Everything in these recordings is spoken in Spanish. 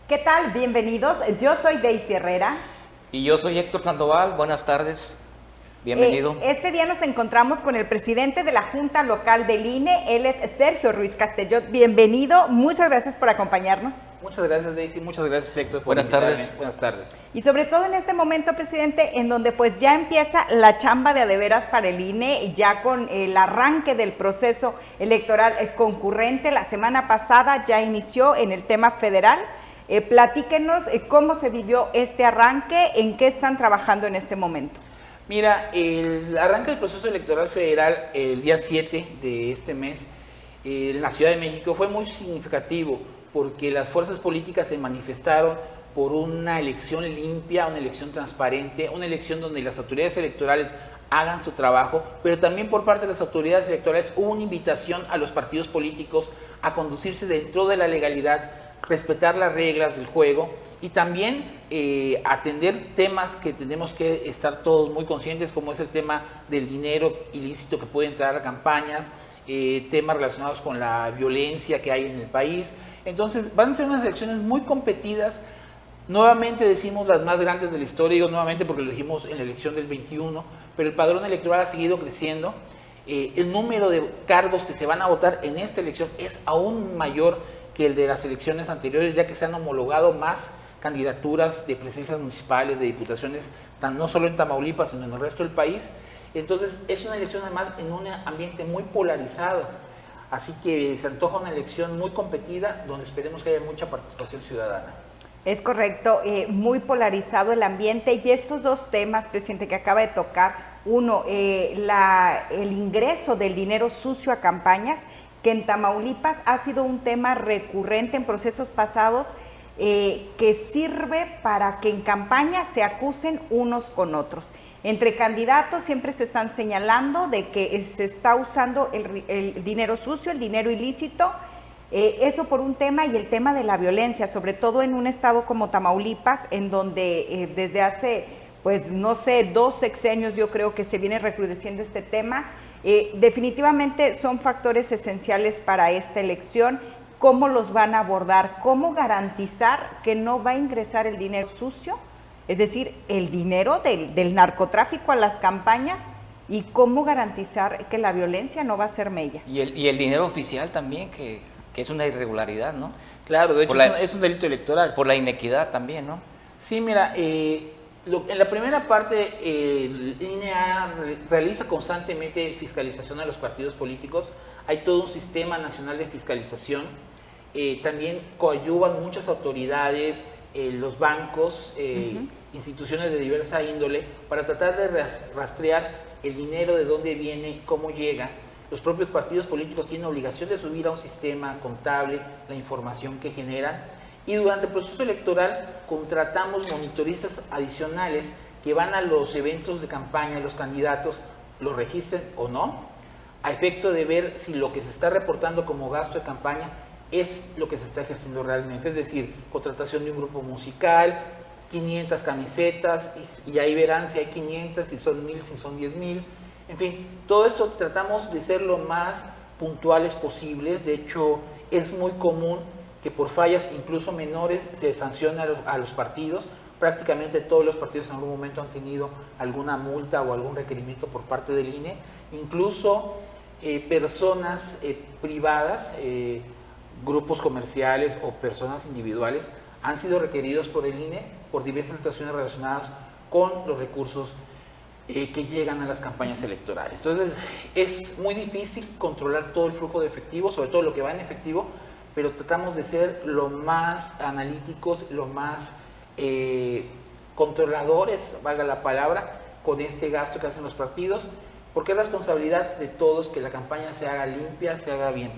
¿Qué tal? Bienvenidos. Yo soy Daisy Herrera. Y yo soy Héctor Sandoval. Buenas tardes. Bienvenido. Este día nos encontramos con el presidente de la Junta Local del INE. Él es Sergio Ruiz Castellot. Bienvenido. Muchas gracias por acompañarnos. Muchas gracias, Daisy. Muchas gracias, Héctor, por Buenas tardes. Buenas tardes. Y sobre todo en este momento, presidente, en donde pues ya empieza la chamba de veras para el INE, ya con el arranque del proceso electoral concurrente. La semana pasada ya inició en el tema federal. Platíquenos cómo se vivió este arranque, en qué están trabajando en este momento. Mira, el arranque del proceso electoral federal el día 7 de este mes en la Ciudad de México fue muy significativo porque las fuerzas políticas se manifestaron por una elección limpia, una elección transparente, una elección donde las autoridades electorales hagan su trabajo, pero también por parte de las autoridades electorales hubo una invitación a los partidos políticos a conducirse dentro de la legalidad, respetar las reglas del juego y también atender temas que tenemos que estar todos muy conscientes, como es el tema del dinero ilícito que puede entrar a campañas, temas relacionados con la violencia que hay en el país. Entonces van a ser unas elecciones muy competidas, nuevamente decimos las más grandes de la historia, digo nuevamente porque lo dijimos en la elección del 21, pero el padrón electoral ha seguido creciendo, el número de cargos que se van a votar en esta elección es aún mayor que el de las elecciones anteriores, ya que se han homologado más candidaturas de presidencias municipales, de diputaciones, no solo en Tamaulipas, sino en el resto del país. Entonces es una elección además en un ambiente muy polarizado, así que se antoja una elección muy competida, donde esperemos que haya mucha participación ciudadana. Es correcto, muy polarizado el ambiente y estos dos temas, presidente, que acaba de tocar, uno, el ingreso del dinero sucio a campañas, que en Tamaulipas ha sido un tema recurrente en procesos pasados, que sirve para que en campaña se acusen unos con otros. Entre candidatos siempre se están señalando de que se está usando el dinero sucio, el dinero ilícito, eso por un tema, y el tema de la violencia, sobre todo en un estado como Tamaulipas, en donde desde hace, pues no sé, 2 sexenios yo creo que se viene recrudeciendo este tema. Definitivamente son factores esenciales para esta elección. ¿Cómo los van a abordar? ¿Cómo garantizar que no va a ingresar el dinero sucio? Es decir, el dinero del narcotráfico a las campañas, y cómo garantizar que la violencia no va a ser mella. Y el dinero oficial también, que es una irregularidad, ¿no? Claro, de hecho es un delito electoral. Por la inequidad también, ¿no? Sí, mira, en la primera parte el INE realiza constantemente fiscalización a los partidos políticos. Hay todo un sistema nacional de fiscalización. También coadyuvan muchas autoridades, los bancos, instituciones de diversa índole, para tratar de rastrear el dinero, de dónde viene, cómo llega. Los propios partidos políticos tienen obligación de subir a un sistema contable la información que generan. Y durante el proceso electoral contratamos monitoristas adicionales que van a los eventos de campaña, los candidatos los registren o no, a efecto de ver si lo que se está reportando como gasto de campaña es lo que se está ejerciendo realmente. Es decir, contratación de un grupo musical, 500 camisetas, y ahí verán si hay 500, si son 1000, si son 10,000. En fin, todo esto tratamos de ser lo más puntuales posibles. De hecho, es muy común que por fallas incluso menores se sancione a los partidos. Prácticamente todos los partidos en algún momento han tenido alguna multa o algún requerimiento por parte del INE. Incluso personas privadas, grupos comerciales o personas individuales han sido requeridos por el INE por diversas situaciones relacionadas con los recursos que llegan a las campañas electorales. Entonces es muy difícil controlar todo el flujo de efectivo, sobre todo lo que va en efectivo, pero tratamos de ser lo más analíticos, lo más controladores, valga la palabra, con este gasto que hacen los partidos, porque es responsabilidad de todos que la campaña se haga limpia, se haga bien.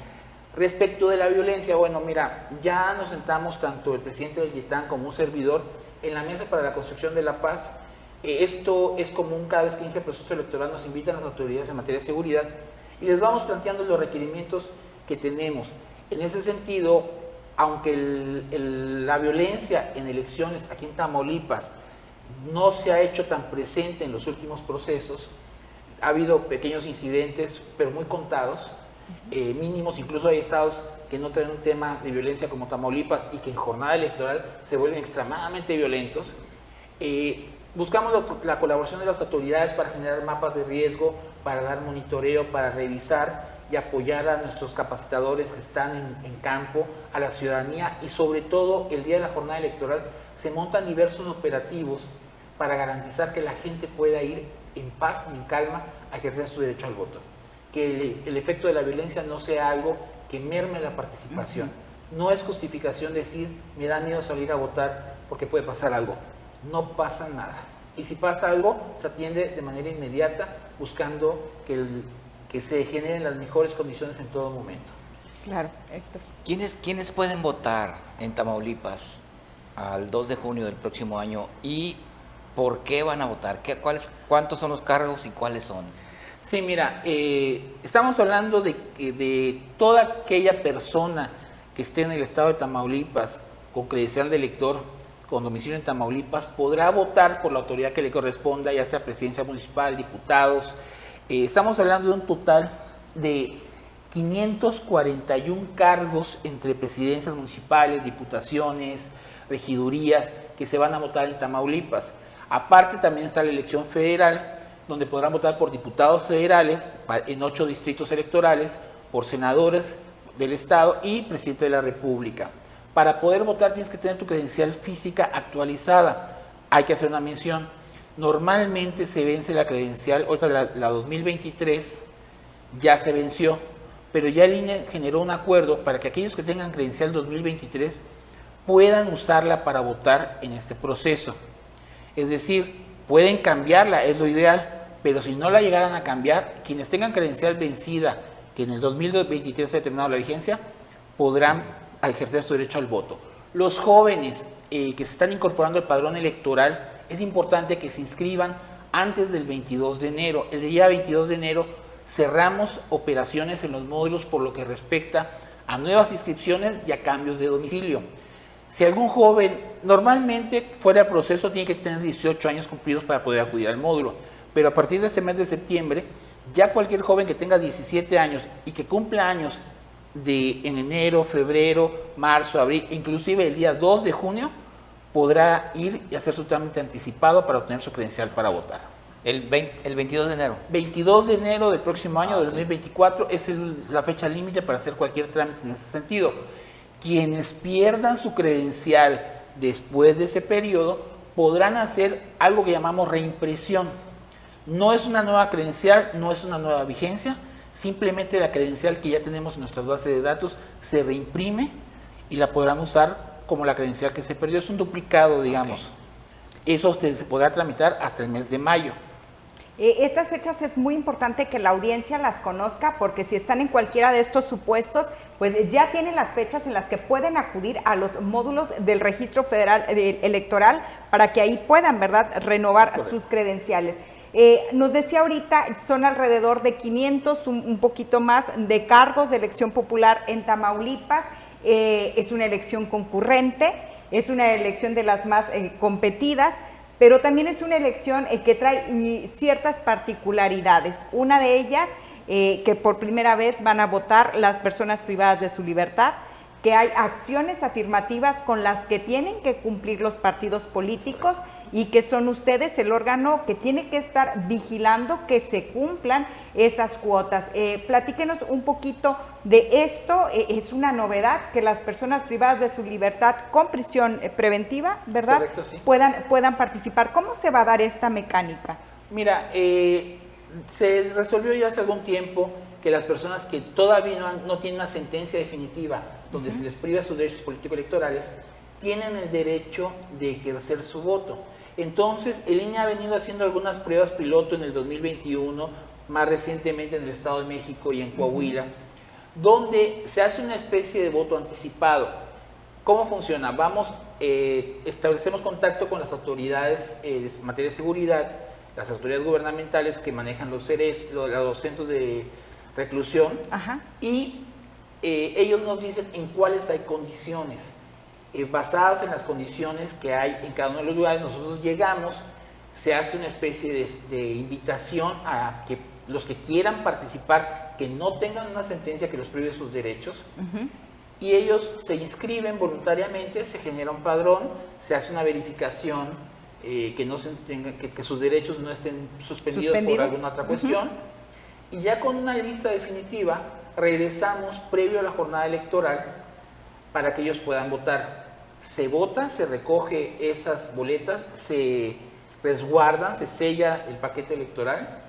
Respecto de la violencia, bueno, mira, ya nos sentamos tanto el presidente del YETAN como un servidor en la mesa para la construcción de la paz. Esto es común cada vez que inicia el proceso electoral, nos invitan las autoridades en materia de seguridad y les vamos planteando los requerimientos que tenemos. En ese sentido, aunque la violencia en elecciones aquí en Tamaulipas no se ha hecho tan presente en los últimos procesos, ha habido pequeños incidentes, pero muy contados, mínimos. Incluso hay estados que no traen un tema de violencia como Tamaulipas y que en jornada electoral se vuelven extremadamente violentos. Buscamos la colaboración de las autoridades para generar mapas de riesgo, para dar monitoreo, para revisar y apoyar a nuestros capacitadores que están en campo, a la ciudadanía, y sobre todo el día de la jornada electoral se montan diversos operativos para garantizar que la gente pueda ir en paz y en calma a ejercer su derecho al voto. Que el efecto de la violencia no sea algo que merme la participación. No es justificación decir, me da miedo salir a votar porque puede pasar algo. No pasa nada. Y si pasa algo, se atiende de manera inmediata, buscando que se generen las mejores condiciones en todo momento. Claro, Héctor. ¿Quiénes pueden votar en Tamaulipas al 2 de junio del próximo año y por qué van a votar? ¿Cuántos son los cargos y cuáles son? Sí, mira, estamos hablando de toda aquella persona que esté en el estado de Tamaulipas con credencial de elector, con domicilio en Tamaulipas, podrá votar por la autoridad que le corresponda, ya sea presidencia municipal, diputados. Estamos hablando de un total de 541 cargos entre presidencias municipales, diputaciones, regidurías, que se van a votar en Tamaulipas. Aparte también está la elección federal, donde podrán votar por diputados federales en 8 distritos electorales, por senadores del estado y presidente de la república. Para poder votar tienes que tener tu credencial física actualizada. Hay que hacer una mención. Normalmente se vence la credencial, ahorita la 2023 ya se venció, pero ya el INE generó un acuerdo para que aquellos que tengan credencial 2023 puedan usarla para votar en este proceso. Es decir, pueden cambiarla, es lo ideal, pero si no la llegaran a cambiar, quienes tengan credencial vencida, que en el 2023 se ha terminado la vigencia, podrán ejercer su derecho al voto. Los jóvenes que se están incorporando al padrón electoral, es importante que se inscriban antes del 22 de enero. El día 22 de enero cerramos operaciones en los módulos por lo que respecta a nuevas inscripciones y a cambios de domicilio. Si algún joven, normalmente fuera de proceso, tiene que tener 18 años cumplidos para poder acudir al módulo, pero a partir de este mes de septiembre, ya cualquier joven que tenga 17 años y que cumpla años en enero, febrero, marzo, abril, inclusive el día 2 de junio, podrá ir y hacer su trámite anticipado para obtener su credencial para votar. El 22 de enero. 22 de enero del próximo año, del 2024, es la fecha límite para hacer cualquier trámite en ese sentido. Quienes pierdan su credencial después de ese periodo podrán hacer algo que llamamos reimpresión. No es una nueva credencial, no es una nueva vigencia, simplemente la credencial que ya tenemos en nuestras bases de datos se reimprime y la podrán usar como la credencial que se perdió. Es un duplicado, digamos. Okay. Eso usted se podrá tramitar hasta el mes de mayo. Estas fechas es muy importante que la audiencia las conozca, porque si están en cualquiera de estos supuestos, pues ya tienen las fechas en las que pueden acudir a los módulos del Registro Federal Electoral para que ahí puedan, ¿verdad?, renovar sus credenciales. Nos decía ahorita, son alrededor de 500, un poquito más, de cargos de elección popular en Tamaulipas. Es una elección concurrente, es una elección de las más competidas, pero también es una elección que trae ciertas particularidades. Una de ellas, que por primera vez van a votar las personas privadas de su libertad, que hay acciones afirmativas con las que tienen que cumplir los partidos políticos y que son ustedes el órgano que tiene que estar vigilando que se cumplan esas cuotas. Platíquenos un poquito de esto. Es una novedad que las personas privadas de su libertad con prisión preventiva, ¿verdad?, correcto, sí, puedan participar. ¿Cómo se va a dar esta mecánica? Mira, se resolvió ya hace algún tiempo que las personas que todavía no tienen una sentencia definitiva donde se les priva sus derechos político-electorales, tienen el derecho de ejercer su voto. Entonces, el INE ha venido haciendo algunas pruebas piloto en el 2021, más recientemente en el Estado de México y en Coahuila, donde se hace una especie de voto anticipado. ¿Cómo funciona? Establecemos contacto con las autoridades en materia de seguridad, las autoridades gubernamentales que manejan los centros de reclusión. Ajá. Y ellos nos dicen en cuáles hay condiciones. Basadas en las condiciones que hay en cada uno de los lugares, nosotros llegamos, se hace una especie de invitación a que los que quieran participar, que no tengan una sentencia que los prive de sus derechos, y ellos se inscriben voluntariamente, se genera un padrón, se hace una verificación que sus derechos no estén suspendidos por alguna otra cuestión, y ya con una lista definitiva regresamos previo a la jornada electoral para que ellos puedan votar. Se vota, se recoge esas boletas, se resguardan, se sella el paquete electoral,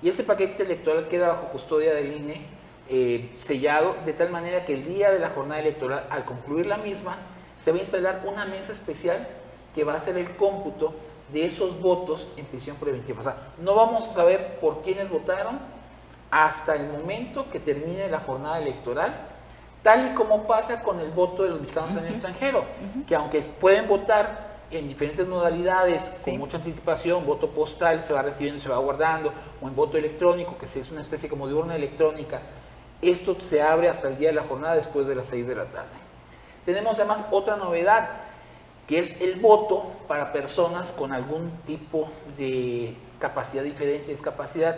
y ese paquete electoral queda bajo custodia del INE, sellado, de tal manera que el día de la jornada electoral, al concluir la misma, se va a instalar una mesa especial que va a hacer el cómputo de esos votos en prisión preventiva. O sea, no vamos a saber por quiénes votaron hasta el momento que termine la jornada electoral, tal y como pasa con el voto de los mexicanos en el extranjero, que aunque pueden votar en diferentes modalidades, con mucha anticipación, voto postal se va recibiendo, se va guardando, o en voto electrónico, que es una especie como de urna electrónica, esto se abre hasta el día de la jornada después de las 6 de la tarde. Tenemos además otra novedad, que es el voto para personas con algún tipo de capacidad diferente, discapacidad.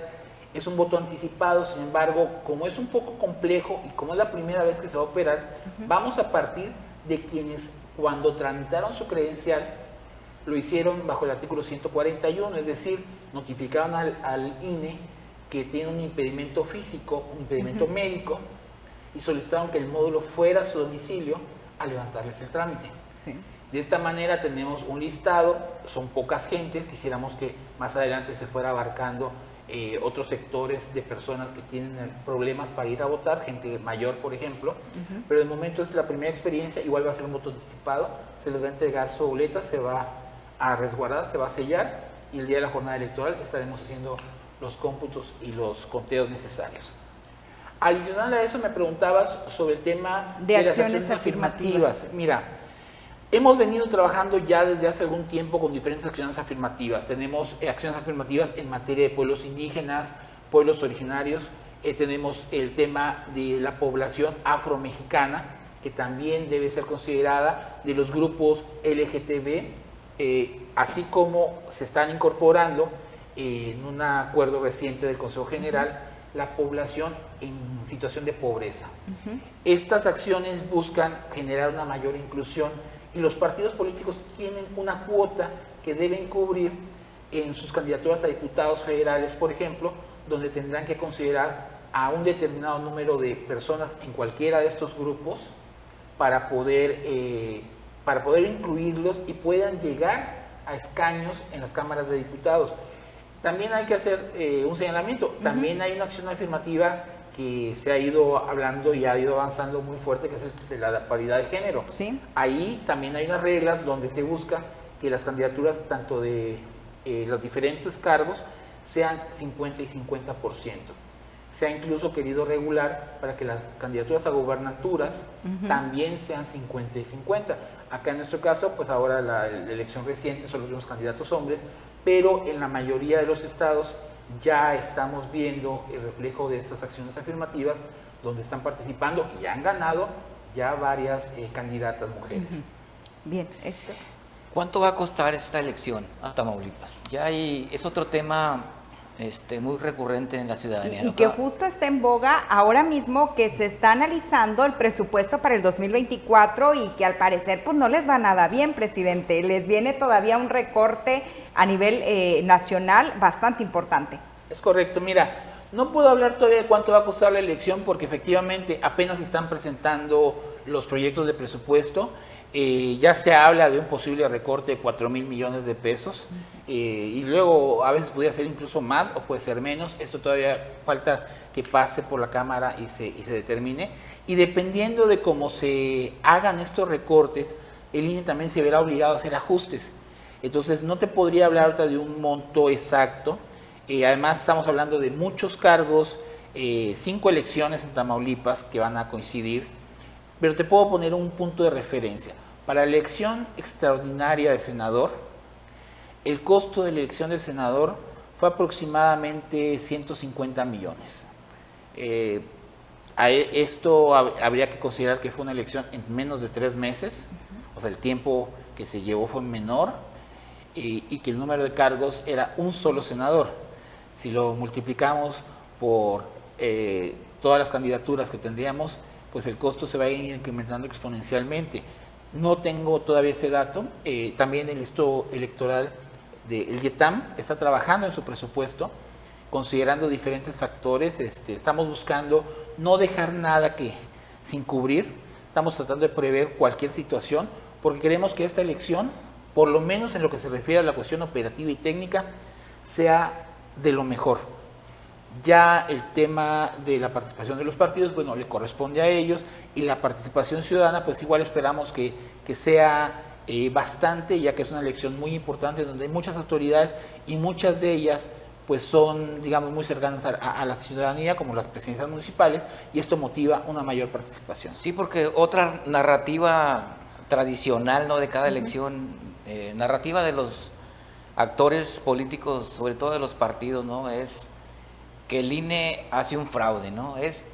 Es un voto anticipado, sin embargo, como es un poco complejo y como es la primera vez que se va a operar, vamos a partir de quienes cuando tramitaron su credencial lo hicieron bajo el artículo 141, es decir, notificaron al INE que tiene un impedimento físico, un impedimento médico, y solicitaron que el módulo fuera a su domicilio a levantarles el trámite. Sí. De esta manera tenemos un listado, son pocas gentes, quisiéramos que más adelante se fuera abarcando otros sectores de personas que tienen problemas para ir a votar, gente mayor por ejemplo, pero de momento es la primera experiencia, igual va a ser un voto anticipado, se les va a entregar su boleta, se va a resguardar, se va a sellar, y el día de la jornada electoral estaremos haciendo los cómputos y los conteos necesarios. Adicional a eso me preguntabas sobre el tema de las acciones afirmativas. Mira, hemos venido trabajando ya desde hace algún tiempo con diferentes acciones afirmativas. Tenemos acciones afirmativas en materia de pueblos indígenas, pueblos originarios, tenemos el tema de la población afromexicana, que también debe ser considerada, de los grupos LGTB, así como se están incorporando en un acuerdo reciente del Consejo General, la población en situación de pobreza. Estas acciones buscan generar una mayor inclusión, y los partidos políticos tienen una cuota que deben cubrir en sus candidaturas a diputados federales, por ejemplo, donde tendrán que considerar a un determinado número de personas en cualquiera de estos grupos para poder incluirlos y puedan llegar a escaños en las cámaras de diputados. También hay que hacer un señalamiento, también hay una acción afirmativa que se ha ido hablando y ha ido avanzando muy fuerte, que es el de la paridad de género. ¿Sí? Ahí también hay unas reglas donde se busca que las candidaturas, tanto de los diferentes cargos, sean 50 y 50%. Se ha incluso querido regular para que las candidaturas a gubernaturas también sean 50 y 50. Acá en nuestro caso, pues ahora la elección reciente son los mismos candidatos hombres, pero en la mayoría de los estados ya estamos viendo el reflejo de estas acciones afirmativas, donde están participando y han ganado ya varias candidatas mujeres. Bien, Héctor. ¿Cuánto va a costar esta elección a Tamaulipas? Es otro tema muy recurrente en la ciudadanía. Y que justo está en boga ahora mismo, que se está analizando el presupuesto para el 2024 y que al parecer pues no les va nada bien, presidente. Les viene todavía un recorte a nivel nacional bastante importante. Es correcto, mira, no puedo hablar todavía de cuánto va a costar la elección porque efectivamente apenas están presentando los proyectos de presupuesto. Ya se habla de un posible recorte de 4,000 millones de pesos y luego a veces podría ser incluso más o puede ser menos. Esto todavía falta que pase por la Cámara y se determine, y dependiendo de cómo se hagan estos recortes, el INE también se verá obligado a hacer ajustes. Entonces no te podría hablar ahorita de un monto exacto. Además estamos hablando de muchos cargos, 5 elecciones en Tamaulipas que van a coincidir, pero te puedo poner un punto de referencia. Para la elección extraordinaria de senador, el costo de la elección de senador fue aproximadamente 150 millones. Esto habría que considerar que fue una elección en menos de 3 meses, o sea, el tiempo que se llevó fue menor, y que el número de cargos era un solo senador. Si lo multiplicamos por todas las candidaturas que tendríamos, pues el costo se va a ir incrementando exponencialmente. No tengo todavía ese dato. También el listado electoral del IETAM está trabajando en su presupuesto, considerando diferentes factores. Estamos buscando no dejar nada sin cubrir. Estamos tratando de prever cualquier situación, porque queremos que esta elección, por lo menos en lo que se refiere a la cuestión operativa y técnica, sea de lo mejor. Ya el tema de la participación de los partidos, bueno, le corresponde a ellos, y la participación ciudadana, pues igual esperamos que sea bastante, ya que es una elección muy importante, donde hay muchas autoridades y muchas de ellas pues son, digamos, muy cercanas a la ciudadanía, como las presidencias municipales, y esto motiva una mayor participación. Sí, porque otra narrativa tradicional, ¿no?, de cada elección, narrativa de los actores políticos, sobre todo de los partidos, ¿no?, es que el INE hace un fraude, ¿no? ¿Es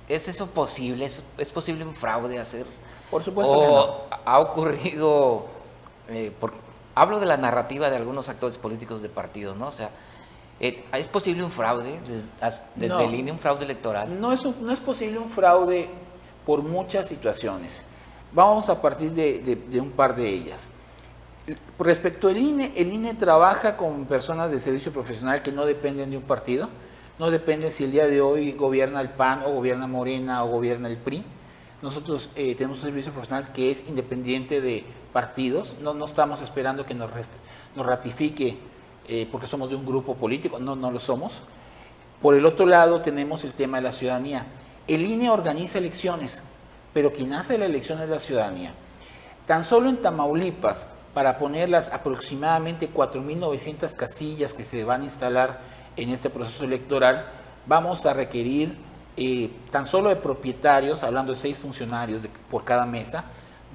eso posible? ¿Es posible un fraude hacer? Por supuesto que no. Ha ocurrido, hablo de la narrativa de algunos actores políticos de partidos, ¿no? O sea, ¿es posible un fraude desde el INE, un fraude electoral? No es posible un fraude por muchas situaciones. Vamos a partir de un par de ellas. Respecto al INE, el INE trabaja con personas de servicio profesional que no dependen de un partido, no depende si el día de hoy gobierna el PAN o gobierna Morena o gobierna el PRI. Nosotros tenemos un servicio profesional que es independiente de partidos, no estamos esperando que nos ratifique porque somos de un grupo político, no lo somos. Por el otro lado tenemos el tema de la ciudadanía. El INE organiza elecciones, pero quien hace la elección es la ciudadanía. Tan solo en Tamaulipas, para poner las aproximadamente 4.900 casillas que se van a instalar en este proceso electoral, vamos a requerir tan solo de propietarios, hablando de 6 funcionarios por cada mesa,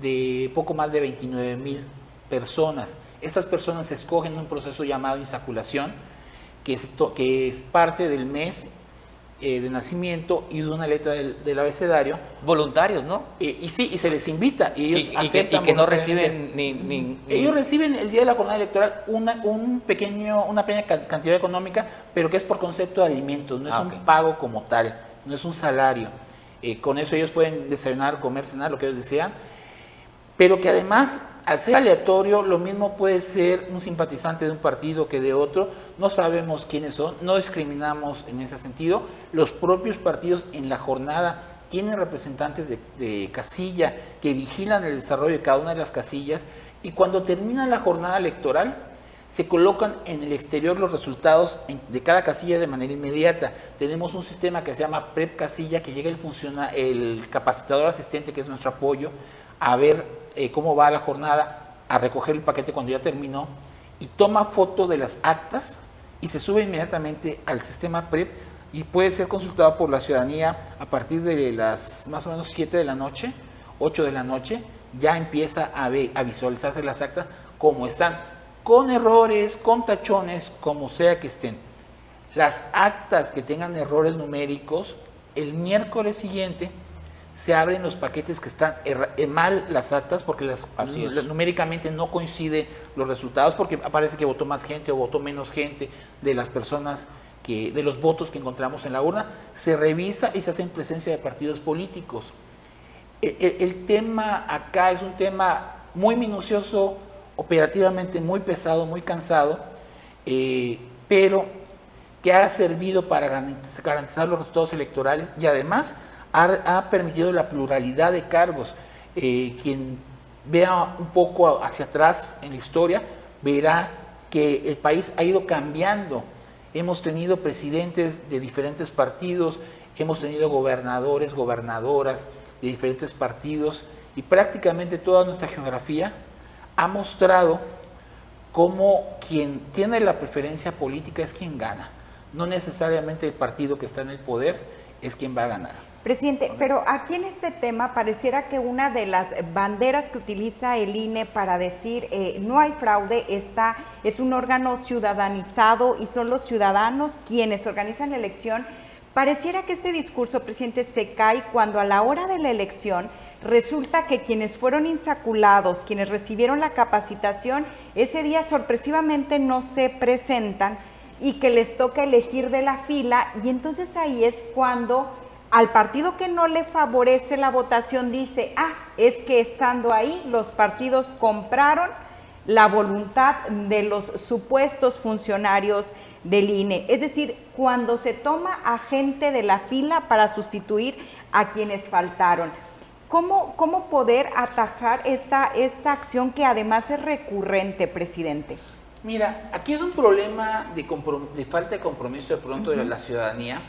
de poco más de 29,000 personas. Estas personas se escogen en un proceso llamado insaculación, que es parte del mes de nacimiento y de una letra del abecedario. Voluntarios, ¿no? Y se les invita. Y ellos aceptan. Y que no reciben Ellos reciben el día de la jornada electoral una pequeña cantidad económica, pero que es por concepto de alimentos, no es un pago como tal, no es un salario. Con eso ellos pueden desayunar, comer, cenar, lo que ellos desean, pero que además, al ser aleatorio, lo mismo puede ser un simpatizante de un partido que de otro. No sabemos quiénes son, no discriminamos en ese sentido. Los propios partidos en la jornada tienen representantes de casilla que vigilan el desarrollo de cada una de las casillas, y cuando termina la jornada electoral se colocan en el exterior los resultados de cada casilla de manera inmediata. Tenemos un sistema que se llama PREP Casilla, que llega el capacitador asistente, que es nuestro apoyo, a ver cómo va la jornada, a recoger el paquete cuando ya terminó, y toma foto de las actas y se sube inmediatamente al sistema PREP, y puede ser consultado por la ciudadanía a partir de las más o menos 7 de la noche, 8 de la noche, ya empieza a visualizarse las actas como están, con errores, con tachones, como sea que estén. Las actas que tengan errores numéricos, el miércoles siguiente se abren los paquetes que están mal las actas, porque numéricamente no coinciden los resultados, porque aparece que votó más gente o votó menos gente de las personas, de los votos que encontramos en la urna. Se revisa y se hace en presencia de partidos políticos. El tema acá es un tema muy minucioso, operativamente muy pesado, muy cansado, pero que ha servido para garantizar los resultados electorales, y además ha permitido la pluralidad de cargos. Quien vea un poco hacia atrás en la historia verá que el país ha ido cambiando. Hemos tenido presidentes de diferentes partidos, hemos tenido gobernadores, gobernadoras de diferentes partidos, y prácticamente toda nuestra geografía ha mostrado cómo quien tiene la preferencia política es quien gana. No necesariamente el partido que está en el poder es quien va a ganar. Presidente, pero aquí en este tema pareciera que una de las banderas que utiliza el INE para decir no hay fraude es un órgano ciudadanizado y son los ciudadanos quienes organizan la elección. Pareciera que este discurso, presidente, se cae cuando a la hora de la elección resulta que quienes fueron insaculados, quienes recibieron la capacitación, ese día sorpresivamente no se presentan y que les toca elegir de la fila, y entonces ahí es cuando Al partido que no le favorece la votación dice, es que estando ahí los partidos compraron la voluntad de los supuestos funcionarios del INE. Es decir, cuando se toma a gente de la fila para sustituir a quienes faltaron. ¿Cómo poder atajar esta acción que además es recurrente, presidente? Mira, aquí es un problema de falta de compromiso de pronto de la ciudadanía,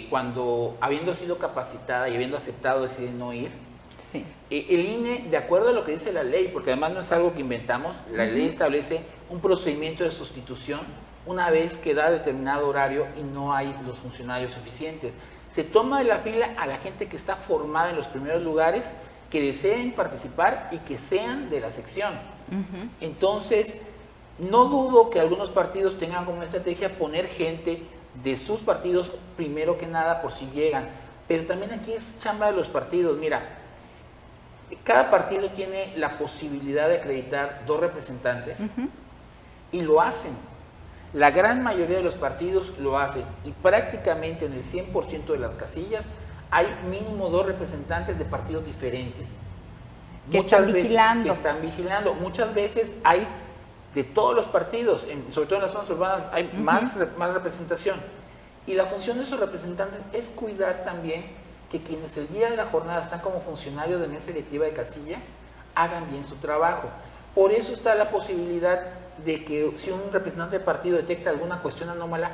cuando habiendo sido capacitada y habiendo aceptado decidir no ir. Sí. El INE, de acuerdo a lo que dice la ley, porque además no es algo que inventamos, la ley establece un procedimiento de sustitución una vez que da determinado horario y no hay los funcionarios suficientes. Se toma de la fila a la gente que está formada en los primeros lugares, que deseen participar y que sean de la sección. Entonces, no dudo que algunos partidos tengan como estrategia poner gente de sus partidos primero que nada por si llegan, pero también aquí es chamba de los partidos. Mira, cada partido tiene la posibilidad de acreditar 2 representantes y lo hacen. La gran mayoría de los partidos lo hacen y prácticamente en el 100% de las casillas hay mínimo 2 representantes de partidos diferentes. Que están vigilando. Muchas veces hay de todos los partidos, sobre todo en las zonas urbanas hay más representación. Y la función de esos representantes es cuidar también que quienes el día de la jornada están como funcionarios de mesa electiva de casilla hagan bien su trabajo. Por eso está la posibilidad de que si un representante del partido detecta alguna cuestión anómala,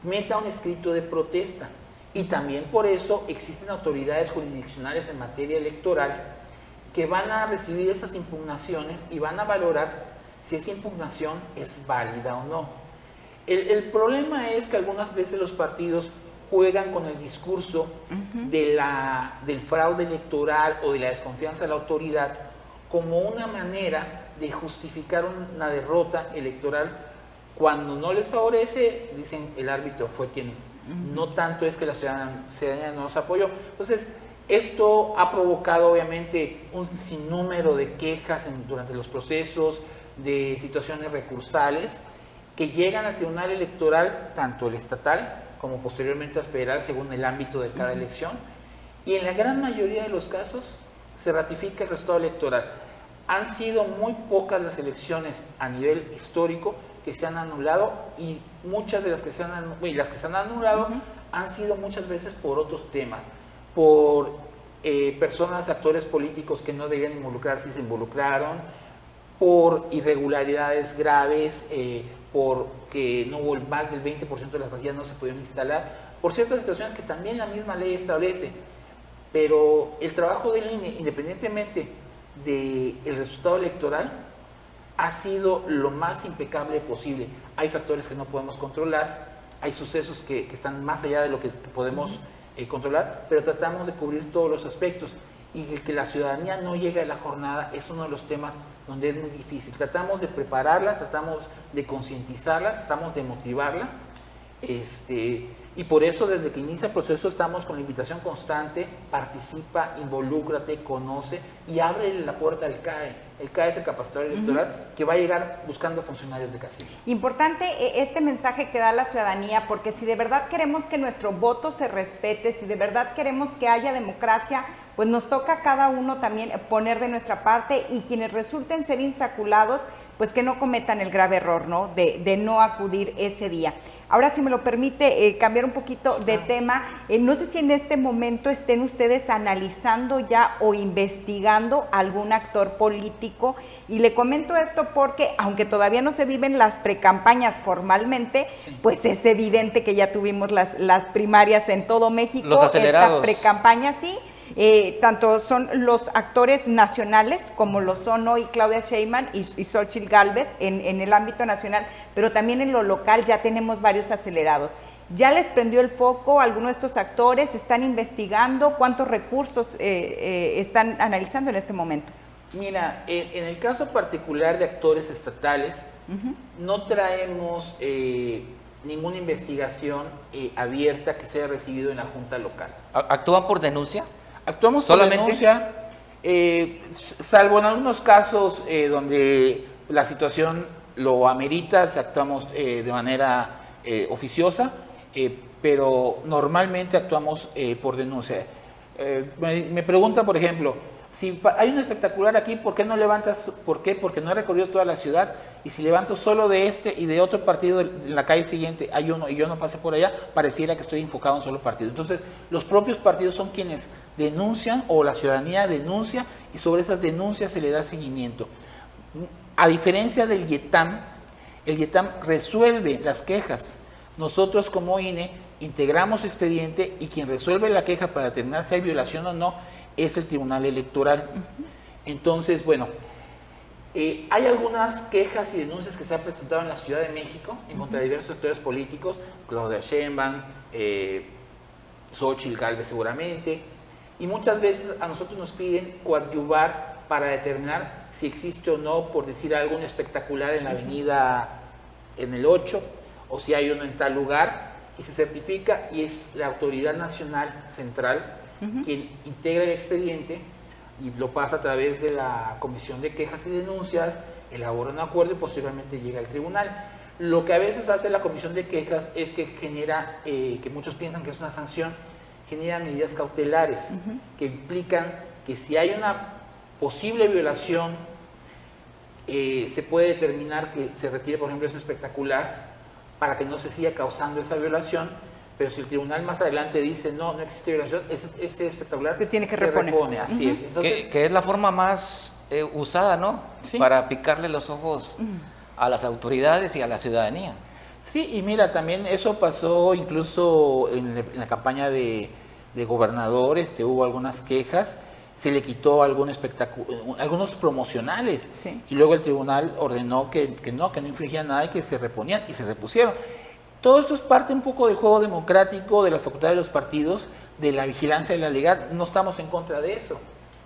meta un escrito de protesta. Y también por eso existen autoridades jurisdiccionales en materia electoral que van a recibir esas impugnaciones y van a valorar si esa impugnación es válida o no. El problema es que algunas veces los partidos juegan con el discurso del fraude electoral o de la desconfianza de la autoridad como una manera de justificar una derrota electoral. Cuando no les favorece, dicen el árbitro fue quien, no tanto es que la ciudadanía no nos apoyó. Entonces, esto ha provocado obviamente un sinnúmero de quejas durante los procesos, de situaciones recursales que llegan al Tribunal Electoral, tanto el estatal como posteriormente al federal, según el ámbito de cada elección, y en la gran mayoría de los casos se ratifica el resultado electoral. Han sido muy pocas las elecciones a nivel histórico que se han anulado, y muchas de las que se han anulado han sido muchas veces por otros temas, por personas, actores políticos que no debían involucrarse y se involucraron, por irregularidades graves, porque no hubo más del 20% de las casillas no se pudieron instalar, por ciertas situaciones que también la misma ley establece. Pero el trabajo del INE, independientemente del resultado electoral, ha sido lo más impecable posible. Hay factores que no podemos controlar, hay sucesos que están más allá de lo que podemos controlar, pero tratamos de cubrir todos los aspectos. Y el que la ciudadanía no llegue a la jornada es uno de los temas donde es muy difícil. Tratamos de prepararla, tratamos de concientizarla, tratamos de motivarla, y por eso desde que inicia el proceso estamos con la invitación constante: participa, involúcrate, conoce y abre la puerta al CAE. El CAE es el capacitador electoral que va a llegar buscando funcionarios de casilla. Importante este mensaje que da la ciudadanía, porque si de verdad queremos que nuestro voto se respete, si de verdad queremos que haya democracia, pues nos toca a cada uno también poner de nuestra parte, y quienes resulten ser insaculados, pues que no cometan el grave error, ¿no?, de no acudir ese día. Ahora, si me lo permite, cambiar un poquito de tema, no sé si en este momento estén ustedes analizando ya o investigando algún actor político, y le comento esto porque, aunque todavía no se viven las precampañas formalmente, pues es evidente que ya tuvimos las primarias en todo México. Los acelerados. Esta precampaña, sí. Tanto son los actores nacionales, como lo son hoy Claudia Sheinbaum y Xóchitl Gálvez en el ámbito nacional, pero también en lo local ya tenemos varios acelerados. ¿Ya les prendió el foco alguno de estos actores? ¿Están investigando? ¿Cuántos recursos están analizando en este momento? Mira, en el caso particular de actores estatales, no traemos ninguna investigación abierta que se haya recibido en la Junta Local. ¿Actúan por denuncia? Actuamos ¿solamente? por denuncia, salvo en algunos casos donde la situación lo amerita, actuamos de manera oficiosa. pero normalmente actuamos por denuncia. Me pregunta, por ejemplo, si hay un espectacular aquí, ¿por qué no levantas? ¿Por qué? Porque no he recorrido toda la ciudad, y si levanto solo de este y de otro partido en la calle siguiente hay uno y yo no pasé por allá, pareciera que estoy enfocado en un solo partido. Entonces, los propios partidos son quienes denuncian, o la ciudadanía denuncia, y sobre esas denuncias se le da seguimiento. A diferencia del YETAM, el YETAM resuelve las quejas. Nosotros como INE integramos expediente, y quien resuelve la queja para determinar si hay violación o no es el Tribunal Electoral. Entonces, bueno, hay algunas quejas y denuncias que se han presentado en la Ciudad de México en contra de diversos actores políticos, Claudia Sheinbaum, Xóchitl Gálvez seguramente, y muchas veces a nosotros nos piden coadyuvar para determinar si existe o no, por decir algo, un espectacular en la avenida en el 8, o si hay uno en tal lugar, y se certifica, y es la Autoridad Nacional Central quien integra el expediente y lo pasa a través de la Comisión de Quejas y Denuncias, elabora un acuerdo y posteriormente llega al tribunal. Lo que a veces hace la Comisión de Quejas es que genera, que muchos piensan que es una sanción, genera medidas cautelares que implican que si hay una posible violación, se puede determinar que se retire, por ejemplo, ese espectacular para que no se siga causando esa violación. Pero si el tribunal más adelante dice no existe violación, ese espectacular se tiene que reponer. Repone, así es. Entonces, que es la forma más usada, ¿no? Sí. Para picarle los ojos a las autoridades y a la ciudadanía. Sí, y mira, también eso pasó incluso en la campaña de gobernadores, hubo algunas quejas, se le quitó algún espectáculo, algunos promocionales, sí. Y luego el tribunal ordenó que no infringían nada y que se reponían, y se repusieron. Todo esto es parte un poco del juego democrático, de las facultades de los partidos, de la vigilancia de la legalidad. No estamos en contra de eso.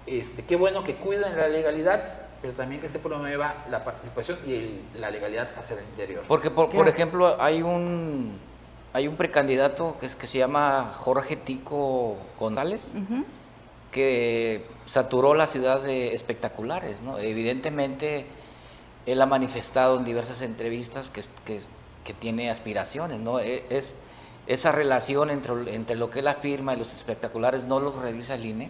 Qué bueno que cuiden la legalidad, pero también que se promueva la participación y la legalidad hacia el interior. Porque, por ejemplo, hay un precandidato que se llama Jorge Tico González, que saturó la ciudad de espectaculares, ¿no? Evidentemente, él ha manifestado en diversas entrevistas que tiene aspiraciones, ¿no? Es esa relación entre lo que él afirma y los espectaculares, ¿no los revisa el INE?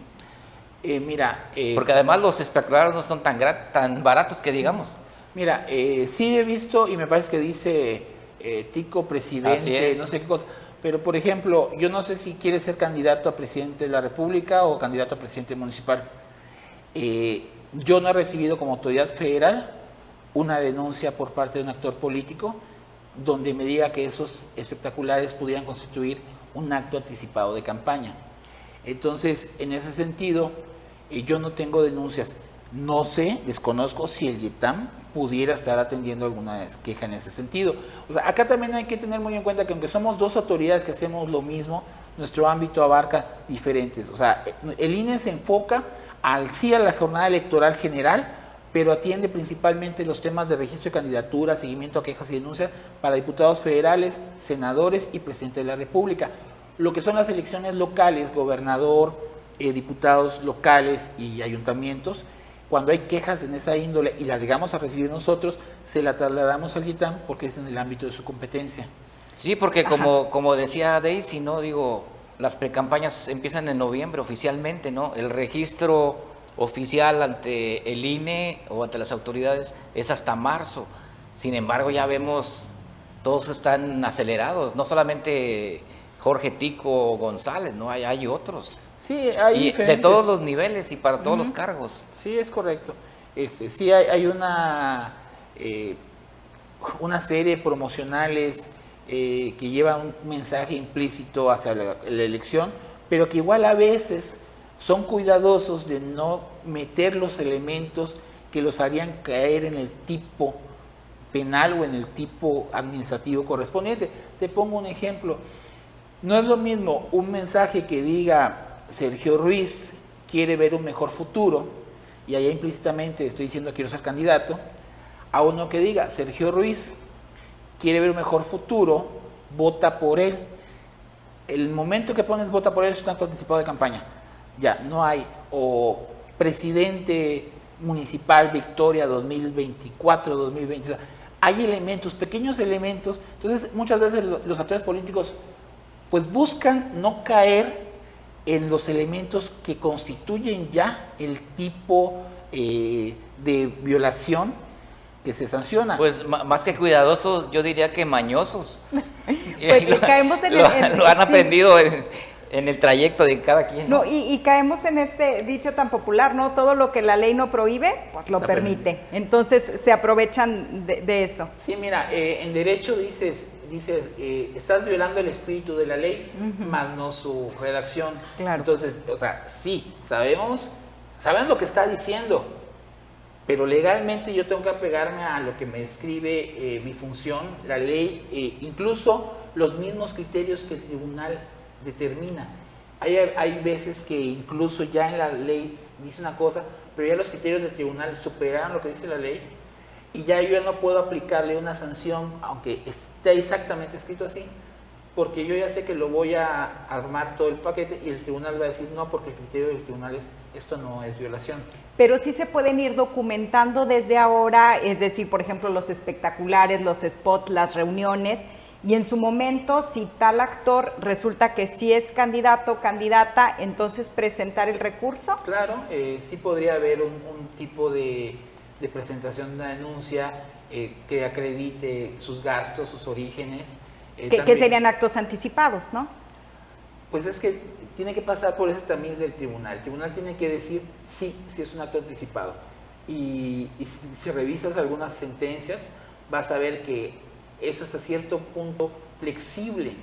Porque además los espectaculares no son tan baratos que digamos. Mira, sí he visto, y me parece que dice Tico presidente, no sé qué cosa, pero por ejemplo, yo no sé si quiere ser candidato a presidente de la República o candidato a presidente municipal. Yo no he recibido como autoridad federal una denuncia por parte de un actor político donde me diga que esos espectaculares pudieran constituir un acto anticipado de campaña. Entonces, en ese sentido, yo no tengo denuncias. No sé, desconozco si el YETAM pudiera estar atendiendo alguna queja en ese sentido. O sea, acá también hay que tener muy en cuenta que aunque somos dos autoridades que hacemos lo mismo, nuestro ámbito abarca diferentes. O sea, el INE se enfoca a la jornada electoral general, pero atiende principalmente los temas de registro de candidaturas, seguimiento a quejas y denuncias para diputados federales, senadores y presidente de la República. Lo que son las elecciones locales, gobernador, diputados locales y ayuntamientos, cuando hay quejas en esa índole y las llegamos a recibir nosotros, se la trasladamos al YETAM porque es en el ámbito de su competencia. Sí, porque como decía Daisy, ¿no? Digo, las precampañas empiezan en noviembre oficialmente, ¿no? El registro oficial ante el INE o ante las autoridades es hasta marzo. Sin embargo, ya vemos, todos están acelerados, no solamente Jorge Tico González, ¿no? Hay otros. Sí, hay de todos los niveles y para todos los cargos. Sí, es correcto. Sí hay una serie de promocionales que llevan un mensaje implícito hacia la elección, pero que igual a veces son cuidadosos de no meter los elementos que los harían caer en el tipo penal o en el tipo administrativo correspondiente. Te pongo un ejemplo. No es lo mismo un mensaje que diga Sergio Ruiz quiere ver un mejor futuro, y allá implícitamente estoy diciendo quiero ser candidato, a uno que diga Sergio Ruiz quiere ver un mejor futuro, vota por él. El momento que pones vota por él es un acto anticipado de campaña. Ya, no hay, o presidente municipal Victoria 2024, 2020, hay elementos, pequeños elementos. Entonces muchas veces los actores políticos pues buscan no caer en los elementos que constituyen ya el tipo de violación que se sanciona. Pues más que cuidadosos, yo diría que mañosos. Pues caemos en lo han aprendido en el trayecto de cada quien. No, y caemos en este dicho tan popular, ¿no? Todo lo que la ley no prohíbe, pues lo permite. Entonces se aprovechan de eso. Sí, mira, en derecho dices estás violando el espíritu de la ley, más no su redacción. Claro. Entonces, o sea, sí, sabemos lo que está diciendo, pero legalmente yo tengo que apegarme a lo que me describe mi función, la ley, incluso los mismos criterios que el tribunal determina. Hay veces que incluso ya en la ley dice una cosa, pero ya los criterios del tribunal superaron lo que dice la ley y ya yo no puedo aplicarle una sanción, aunque esté exactamente escrito así, porque yo ya sé que lo voy a armar todo el paquete y el tribunal va a decir no, porque el criterio del tribunal es esto no es violación. Pero sí se pueden ir documentando desde ahora, es decir, por ejemplo, los espectaculares, los spots, las reuniones, y en su momento, si tal actor resulta que sí es candidato o candidata, entonces presentar el recurso. Claro, sí podría haber un tipo de presentación de una denuncia que acredite sus gastos, sus orígenes. Que serían actos anticipados, ¿no? Pues es que tiene que pasar por ese tamiz del tribunal. El tribunal tiene que decir sí es un acto anticipado. Y si revisas algunas sentencias, vas a ver que es hasta cierto punto flexible.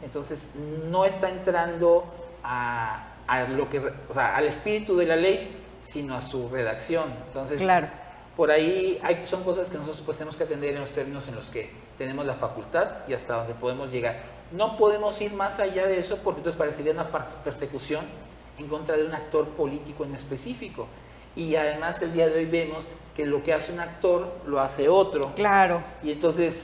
Entonces, no está entrando a lo que, o sea, al espíritu de la ley, sino a su redacción. Entonces, claro, por ahí son cosas que nosotros pues tenemos que atender en los términos en los que tenemos la facultad y hasta donde podemos llegar. No podemos ir más allá de eso porque entonces parecería una persecución en contra de un actor político en específico. Y además el día de hoy vemos que lo que hace un actor lo hace otro. claro. Y entonces,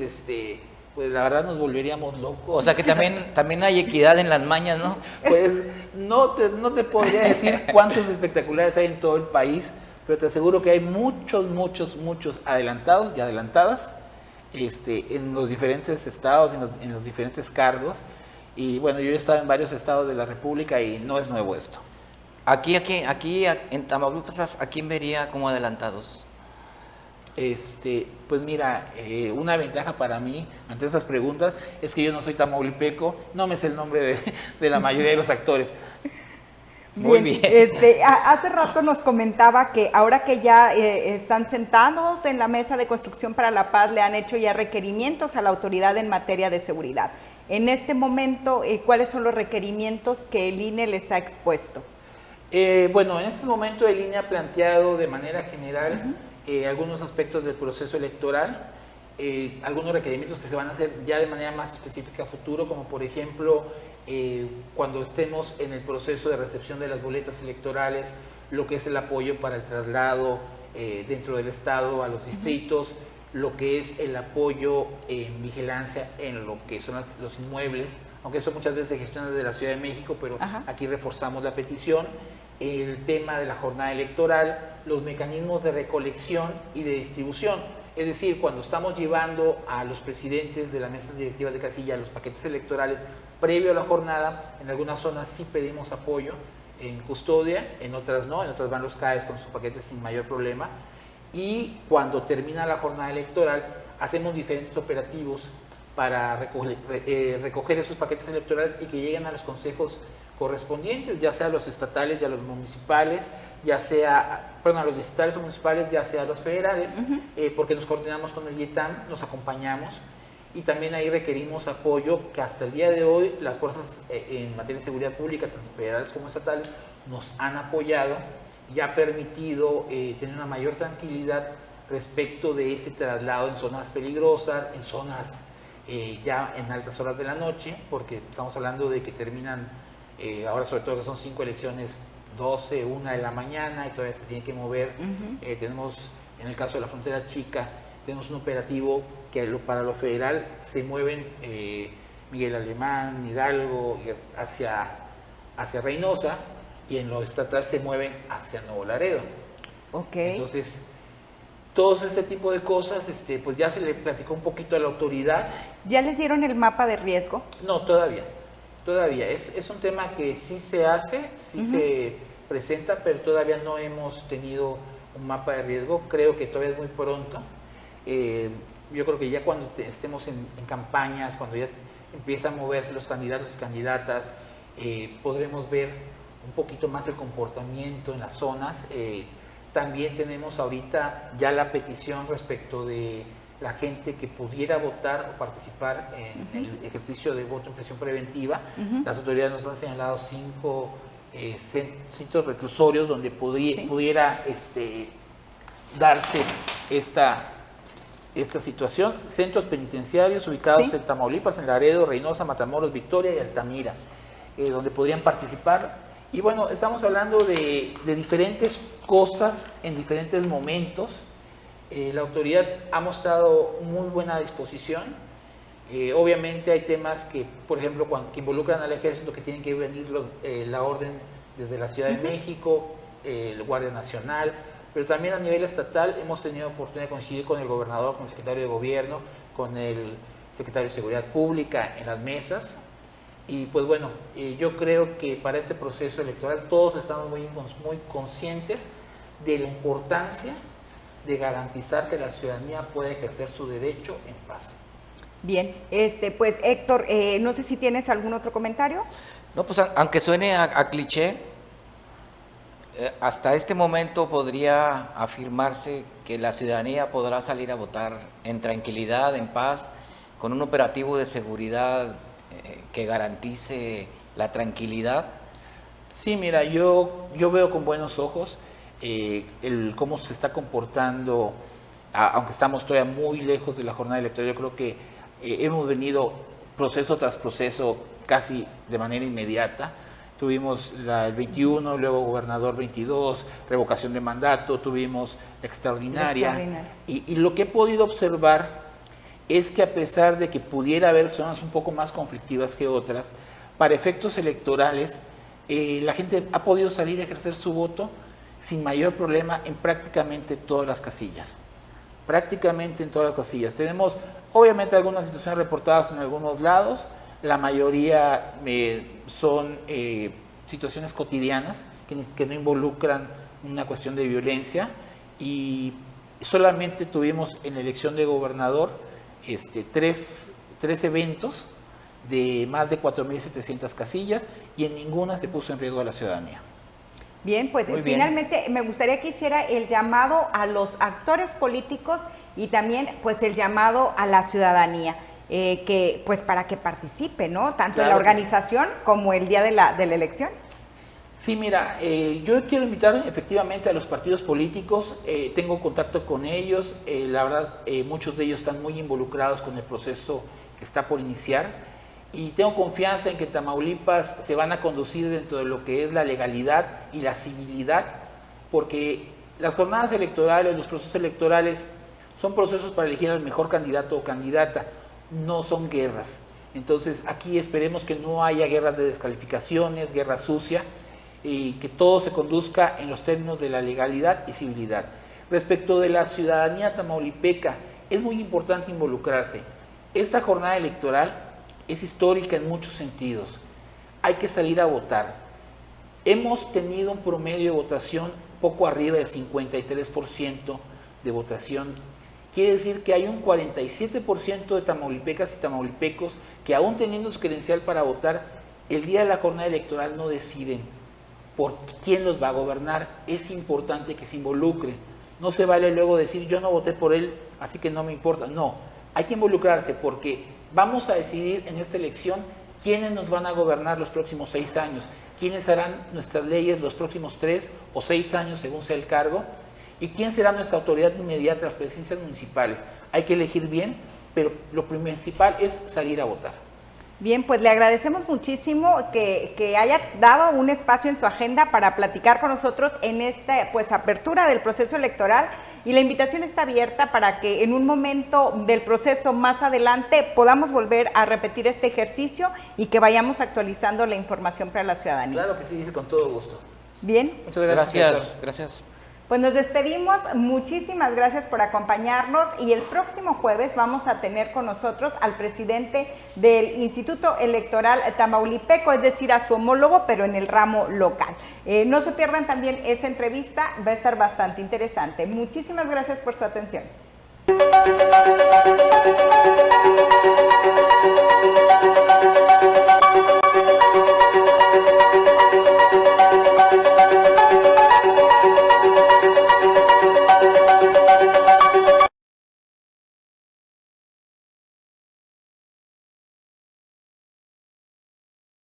pues la verdad nos volveríamos locos. O sea que también hay equidad en las mañas, ¿no? Pues no te podría decir cuántos espectaculares hay en todo el país, pero te aseguro que hay muchos adelantados y adelantadas en los diferentes estados, en los diferentes cargos. Y bueno, yo he estado en varios estados de la República y no es nuevo esto. Aquí en Tamaulipas, ¿a quién vería como adelantados? Pues mira, una ventaja para mí ante esas preguntas es que yo no soy tamaulipeco, no me sé el nombre de la mayoría de los actores. Muy bien. Hace rato nos comentaba que ahora que ya están sentados en la mesa de construcción para la paz, le han hecho ya requerimientos a la autoridad en materia de seguridad. En este momento, ¿cuáles son los requerimientos que el INE les ha expuesto? Bueno, en este momento el INE ha planteado de manera general algunos aspectos del proceso electoral, algunos requerimientos que se van a hacer ya de manera más específica a futuro, como por ejemplo, cuando estemos en el proceso de recepción de las boletas electorales, lo que es el apoyo para el traslado dentro del estado a los distritos, lo que es el apoyo en vigilancia en lo que son los inmuebles, aunque eso muchas veces se gestiona desde la Ciudad de México, pero aquí reforzamos la petición, el tema de la jornada electoral, los mecanismos de recolección y de distribución. Es decir, cuando estamos llevando a los presidentes de las mesas directivas de casilla los paquetes electorales previo a la jornada, en algunas zonas sí pedimos apoyo en custodia, en otras no, en otras van los CAEs con sus paquetes sin mayor problema. Y cuando termina la jornada electoral, hacemos diferentes operativos para recoger esos paquetes electorales y que lleguen a los consejos correspondientes, ya sea a los estatales y a los municipales, ya sea, perdón, a los distritales o municipales, ya sea a los federales, porque nos coordinamos con el IETAM, nos acompañamos y también ahí requerimos apoyo que hasta el día de hoy las fuerzas en materia de seguridad pública, tanto federales como estatales, nos han apoyado y ha permitido tener una mayor tranquilidad respecto de ese traslado en zonas peligrosas, en zonas ya en altas horas de la noche, porque estamos hablando de que terminan, ahora sobre todo que son 5 elecciones, 12, 1 de la mañana y todavía se tiene que mover. Tenemos, en el caso de la frontera chica, tenemos un operativo que para lo federal se mueven Miguel Alemán, Hidalgo, hacia Reynosa, y en lo estatal se mueven hacia Nuevo Laredo. Okay. Entonces, todo este tipo de cosas, pues ya se le platicó un poquito a la autoridad. ¿Ya les dieron el mapa de riesgo? No, todavía. Todavía, es un tema que sí se hace, sí se presenta, pero todavía no hemos tenido un mapa de riesgo. Creo que todavía es muy pronto. Yo creo que ya cuando estemos en campañas, cuando ya empiezan a moverse los candidatos y candidatas, podremos ver un poquito más el comportamiento en las zonas. También tenemos ahorita ya la petición respecto de la gente que pudiera votar o participar en el ejercicio de voto en prisión preventiva. Las autoridades nos han señalado 5 centros reclusorios donde pudiera darse esta situación. Centros penitenciarios ubicados en Tamaulipas, en Laredo, Reynosa, Matamoros, Victoria y Altamira, donde podrían participar. Y bueno, estamos hablando de diferentes cosas en diferentes momentos. La autoridad ha mostrado muy buena disposición. Obviamente hay temas que, por ejemplo, que involucran al ejército, que tienen que venir la orden desde la Ciudad de México, el Guardia Nacional, pero también a nivel estatal hemos tenido oportunidad de coincidir con el gobernador, con el secretario de Gobierno, con el secretario de Seguridad Pública en las mesas. Y pues bueno, yo creo que para este proceso electoral todos estamos muy conscientes de la importancia de garantizar que la ciudadanía pueda ejercer su derecho en paz. Bien, pues Héctor, no sé si tienes algún otro comentario. No, pues aunque suene a cliché, hasta este momento podría afirmarse que la ciudadanía podrá salir a votar en tranquilidad, en paz, con un operativo de seguridad que garantice la tranquilidad. Sí, mira, yo veo con buenos ojos cómo se está comportando, aunque estamos todavía muy lejos de la jornada electoral. Yo creo que hemos venido proceso tras proceso casi de manera inmediata. Tuvimos el 21, luego gobernador 22, revocación de mandato, tuvimos extraordinaria. Y lo que he podido observar es que a pesar de que pudiera haber zonas un poco más conflictivas que otras, para efectos electorales, la gente ha podido salir a ejercer su voto sin mayor problema en prácticamente todas las casillas. Prácticamente en todas las casillas. Tenemos obviamente algunas situaciones reportadas en algunos lados, la mayoría son situaciones cotidianas que no involucran una cuestión de violencia, y solamente tuvimos en la elección de gobernador tres eventos de más de 4.700 casillas, y en ninguna se puso en riesgo a la ciudadanía. Bien, pues finalmente me gustaría que hiciera el llamado a los actores políticos y también pues el llamado a la ciudadanía, que pues para que participe, ¿no? Tanto en la organización como el día de la elección. Sí, mira, yo quiero invitar efectivamente a los partidos políticos. Tengo contacto con ellos, la verdad muchos de ellos están muy involucrados con el proceso que está por iniciar, y tengo confianza en que Tamaulipas se van a conducir dentro de lo que es la legalidad y la civilidad, porque las jornadas electorales, los procesos electorales son procesos para elegir al mejor candidato o candidata, no son guerras. Entonces aquí esperemos que no haya guerras de descalificaciones, guerra sucia, y que todo se conduzca en los términos de la legalidad y civilidad. Respecto de la ciudadanía tamaulipeca, es muy importante involucrarse. Esta jornada electoral es histórica en muchos sentidos. Hay que salir a votar. Hemos tenido un promedio de votación poco arriba del 53% de votación. Quiere decir que hay un 47% de tamaulipecas y tamaulipecos que, aún teniendo su credencial para votar, el día de la jornada electoral no deciden por quién los va a gobernar. Es importante que se involucren. No se vale luego decir yo no voté por él, así que no me importa. No, hay que involucrarse, porque vamos a decidir en esta elección quiénes nos van a gobernar los próximos 6 años, quiénes harán nuestras leyes los próximos 3 o 6 años según sea el cargo, y quién será nuestra autoridad inmediata en las presidencias municipales. Hay que elegir bien, pero lo principal es salir a votar. Bien, pues le agradecemos muchísimo que haya dado un espacio en su agenda para platicar con nosotros en esta pues apertura del proceso electoral, y la invitación está abierta para que en un momento del proceso más adelante podamos volver a repetir este ejercicio y que vayamos actualizando la información para la ciudadanía. Claro que sí, con todo gusto. Bien. Muchas gracias. Gracias. Pues nos despedimos, muchísimas gracias por acompañarnos y el próximo jueves vamos a tener con nosotros al presidente del Instituto Electoral Tamaulipeco, es decir, a su homólogo, pero en el ramo local. No se pierdan también esa entrevista, va a estar bastante interesante. Muchísimas gracias por su atención.